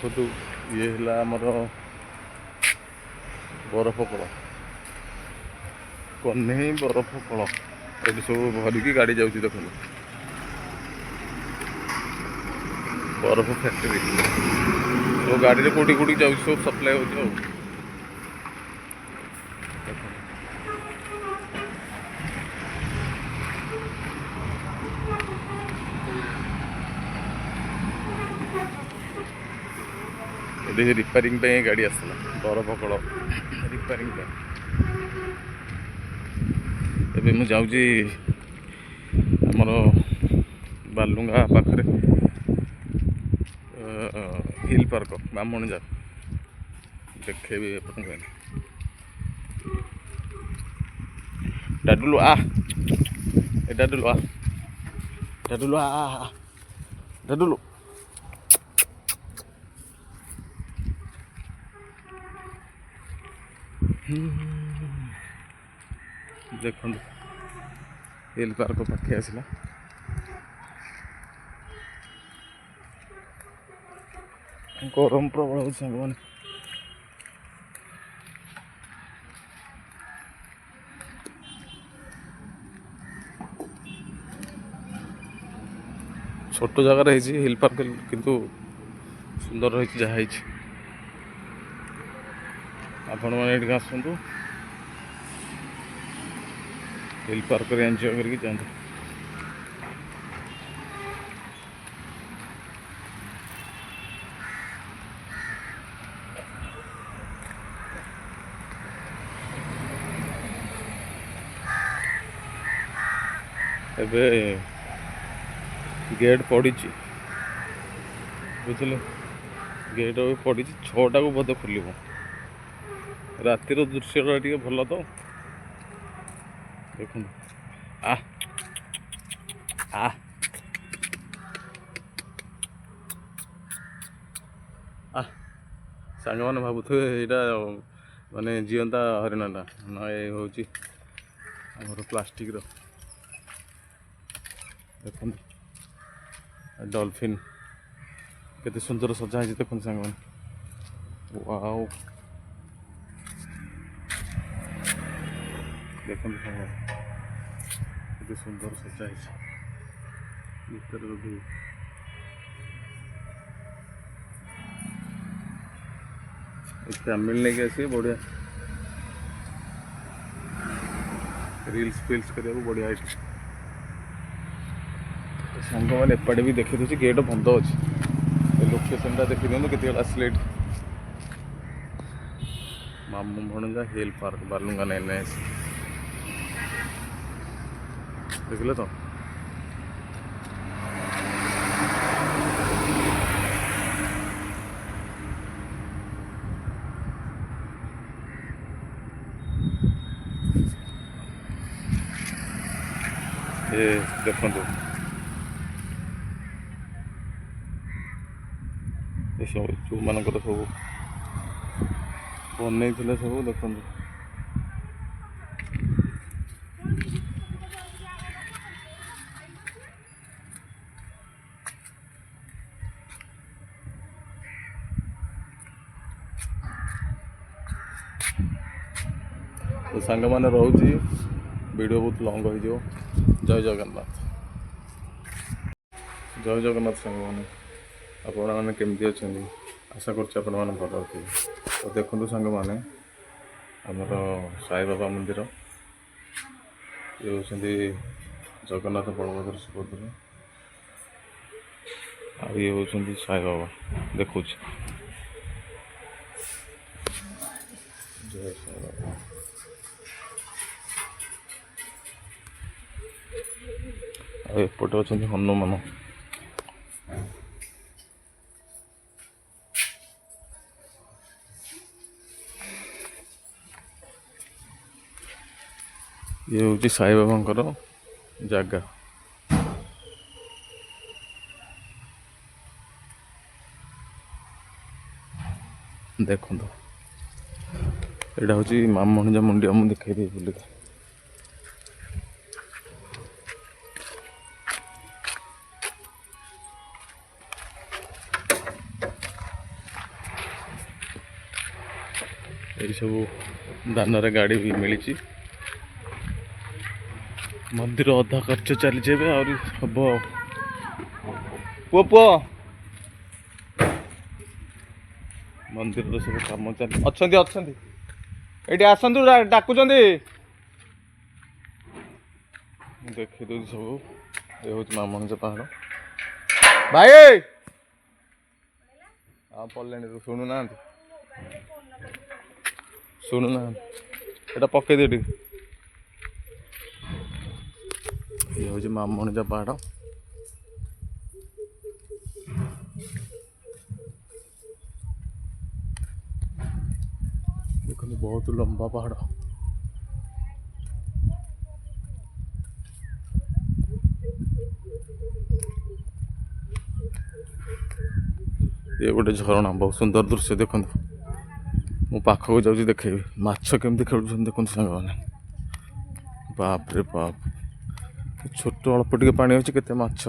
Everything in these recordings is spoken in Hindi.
देखो ये है आमर बरफ कल कन्हई बरफ कल ये सब भरिकी गाड़ी जाऊँगी देखो बरफ फैक्ट्री सब गाड़ी कौटी कौटी जाऊँ सब सप्लाई हो ये रिपेयरिंग पे गाड़ी आसला बरफ कल रिपेयरिंग पे एबे मु जाऊँगी आमर बालुंगा पाखरे हिल पार्क बामणजा देखे भी डाडुलु आ डाडुलु आ डाडुलु आ डाडुलु देखो हिल पार्क पाखे आसला गरम प्रबल हो सांग मैंने छोट जगार हिल पार्क किंतु सुंदर रही जहाँ आपण मैंने आसतु हिल पार्क एंजॉय करके जाते एबे गेट पड़ी बुझे गेट पड़ी 6टा को बोधे खोल रातिर दृश्य टे भल तो देखो आ आ आ सांग मैंने भावुए यहाँ माने जीवंता हरिणाटा ना ये हूँ आमर प्लास्टिक देखो डॉल्फिन केते सुंदर सजा है देखो सांग मैंने वाओ देखो केते सुंदर सजा है भीतर फैमिली लेके आसिए बढ़िया रील्स फिल्स करने को बढ़िया सांग मैंने एपटे भी देखी दूसरी गेट बंद अच्छे लोकेशन देखी दिखाँ के आसले मामू भणजा हिल पार्क बालुंगा NS देखिले तो ये देखो ये सब जो मानकर सब बनई सब देखो तो सांग मैंने रोची वीडियो बहुत लंग हो जय जगन्नाथ जय जगन्नाथ सांग मैंने आपण मैंने केमती अच्छा आशा कर भल थे तो देखो सांग मैंने आमर साई बाबा मंदिर ये होती जगन्नाथ बलभद्र सुभद्रा आ ये होती साई बाबा देखु जय साई बाबा एपटे अच्छा हनुमान ये हूँ साई बाबा जगह देखो यहाँ हूँ मामणिजा मुंडिया मुझे देखी बुल ये सब दानर गाड़ी भी मिली। मंदिर अधा कार्य चली आहरी हम पुओ पुओ मंदिर सब कम चल अच्छा ये आसतु डाकुंट देखी दूसरी सब ये हूँ मामंज पहाड़ भाई हाँ पड़े शुणुना एटा पकई दे ये हूँ मामंजा पहाड़ देखो बहुत लंबा पहाड़ ये गोटे झरणा बहुत सुंदर दृश्य देखो मु पाखक जाऊँ देखेबी माछ केमती खेलुं देखो सांग मैंने बाप रे बाप छोट अल्प टे पानी अच्छे केते माछ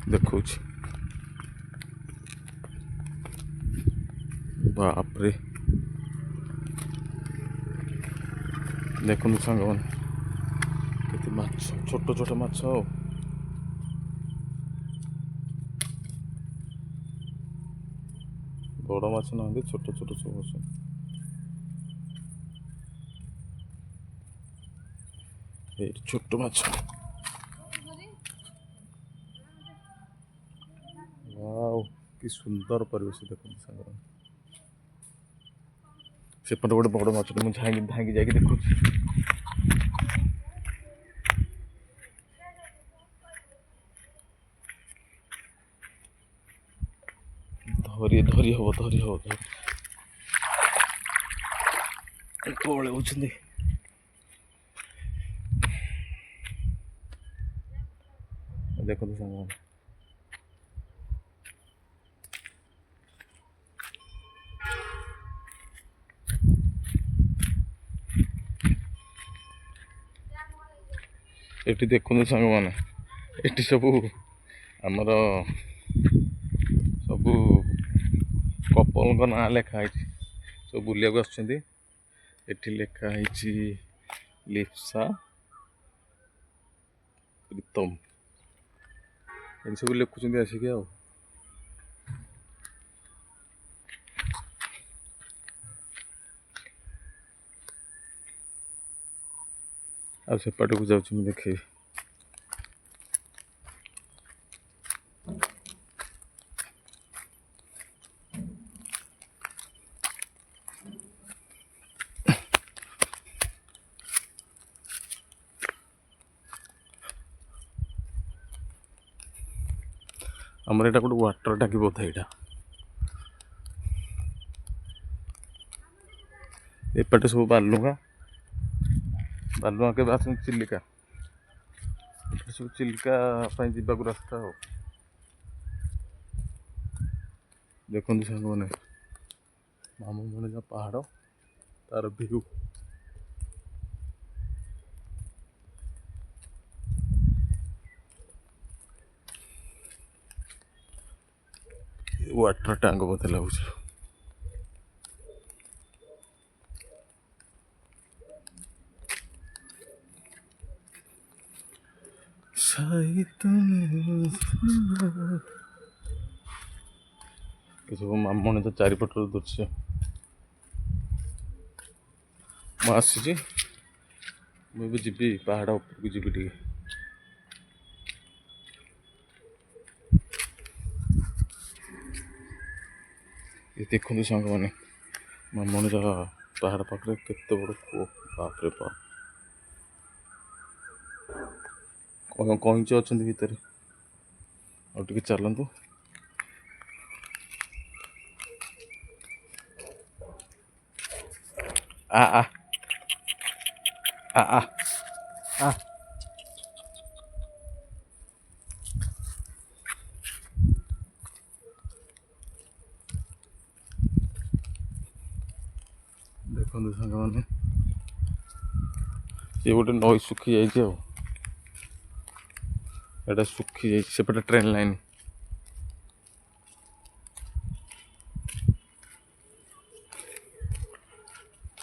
देखो बाप रे देखो सांग मैंने केते माछ छोट छोट माछ बड़ माछ ना छोट छोट सब अच्छे छोट माछ वाओ कि सुंदर परिवेश देखो सांग सेपटे गोटे बड़ माछ मुझे धाँगी जाकि देखु धरी धरी हम पड़े देखो सांग एटी देखु सांग मैंने एटी सब आमर सब कपल ना लिखाई सब बुलिया आठी लिखाई लिप्सा प्रीतम ये सब लिखुं आसिक सेपट को जाऊँ देखे आमर यहाँ गोटे वाटर टाकी बोधे यहाँ एपटे सब बालुगा के आस चिलिका सब चिलिका जावाक रास्ता हो देखो सांग मैंने मामंजा पहाड़ तार व्यू वाटर टैंक बोधे लगुच सब मामण चारिपटर दृश्य मुझे मुझे जी पहाड़ उपरको जी ये देखो सांग मैंने मामण पहाड़ पाखे केते बड़ कूप बाप रे बाप कईच अच्छा भितर आगे चलतु आ आ आ आ आ देखो सांग मैंने ये गोटे नई सुखी जाटा सुखी जापटे ट्रेन लाइन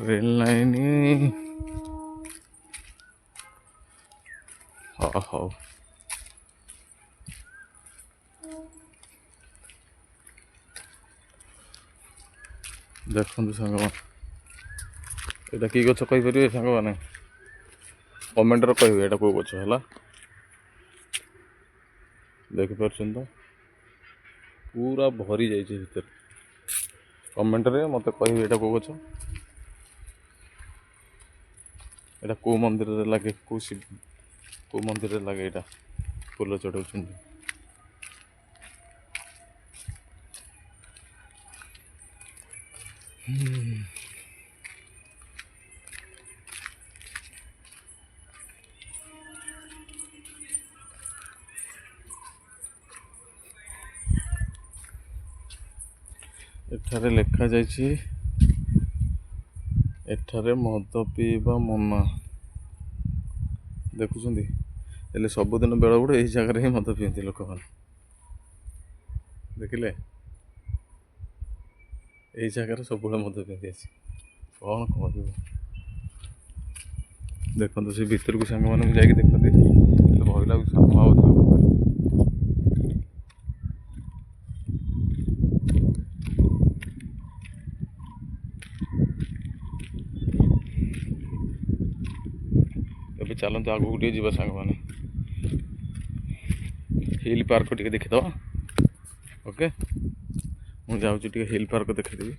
ଟ୍ରେନ୍ ଲାଇନ୍। ହଉ ଦେଖନ୍ତୁ ସାଙ୍ଗମାନେ, ଏଇଟା କି ଗଛ କହିପାରିବେ ସାଙ୍ଗମାନେ? କମେଣ୍ଟରେ କହିବେ ଏଇଟା କେଉଁ ଗଛ ହେଲା। ଦେଖିପାରୁଛନ୍ତି ତ ପୁରା ଭରି ଯାଇଛି ଭିତରେ। କମେଣ୍ଟରେ ମୋତେ କହିବେ ଏଇଟା କେଉଁ ଗଛ, ଏଇଟା କେଉଁ ମନ୍ଦିରରେ ଲାଗେ, କେଉଁ ମନ୍ଦିରରେ ଲାଗେ ଏଇଟା ଫୁଲ ଚଢ଼ାଉଛନ୍ତି। ଏଠାରେ ଲେଖାଯାଇଛି ଏଠାରେ ମଦ ପିଇବା ମନା। ଦେଖୁଛନ୍ତି, ହେଲେ ସବୁଦିନ ବେଳବୁଡ଼ ଏହି ଜାଗାରେ ହିଁ ମଦ ପିଅନ୍ତି ଲୋକମାନେ। ଦେଖିଲେ, ଏଇ ଜାଗାରେ ସବୁବେଳେ ମଦ ପିଅନ୍ତି ଆସି। କ'ଣ କହିବ, ଦେଖନ୍ତୁ ସେ ଭିତରକୁ ସାଙ୍ଗମାନଙ୍କୁ ଯାଇକି ଦେଖନ୍ତି, ହେଲେ ଭୟ ଲାଗୁଛି ସାପ ଆଉ। ଏବେ ଚାଲନ୍ତୁ ଆଗକୁ ଟିକେ ଯିବା ସାଙ୍ଗମାନେ, ହିଲ୍ ପାର୍କ ଟିକେ ଦେଖିଦେବା। ଓକେ, ମୁଁ ଯାଉଛି ଟିକେ ହିଲ୍ ପାର୍କ ଦେଖିଦେବି।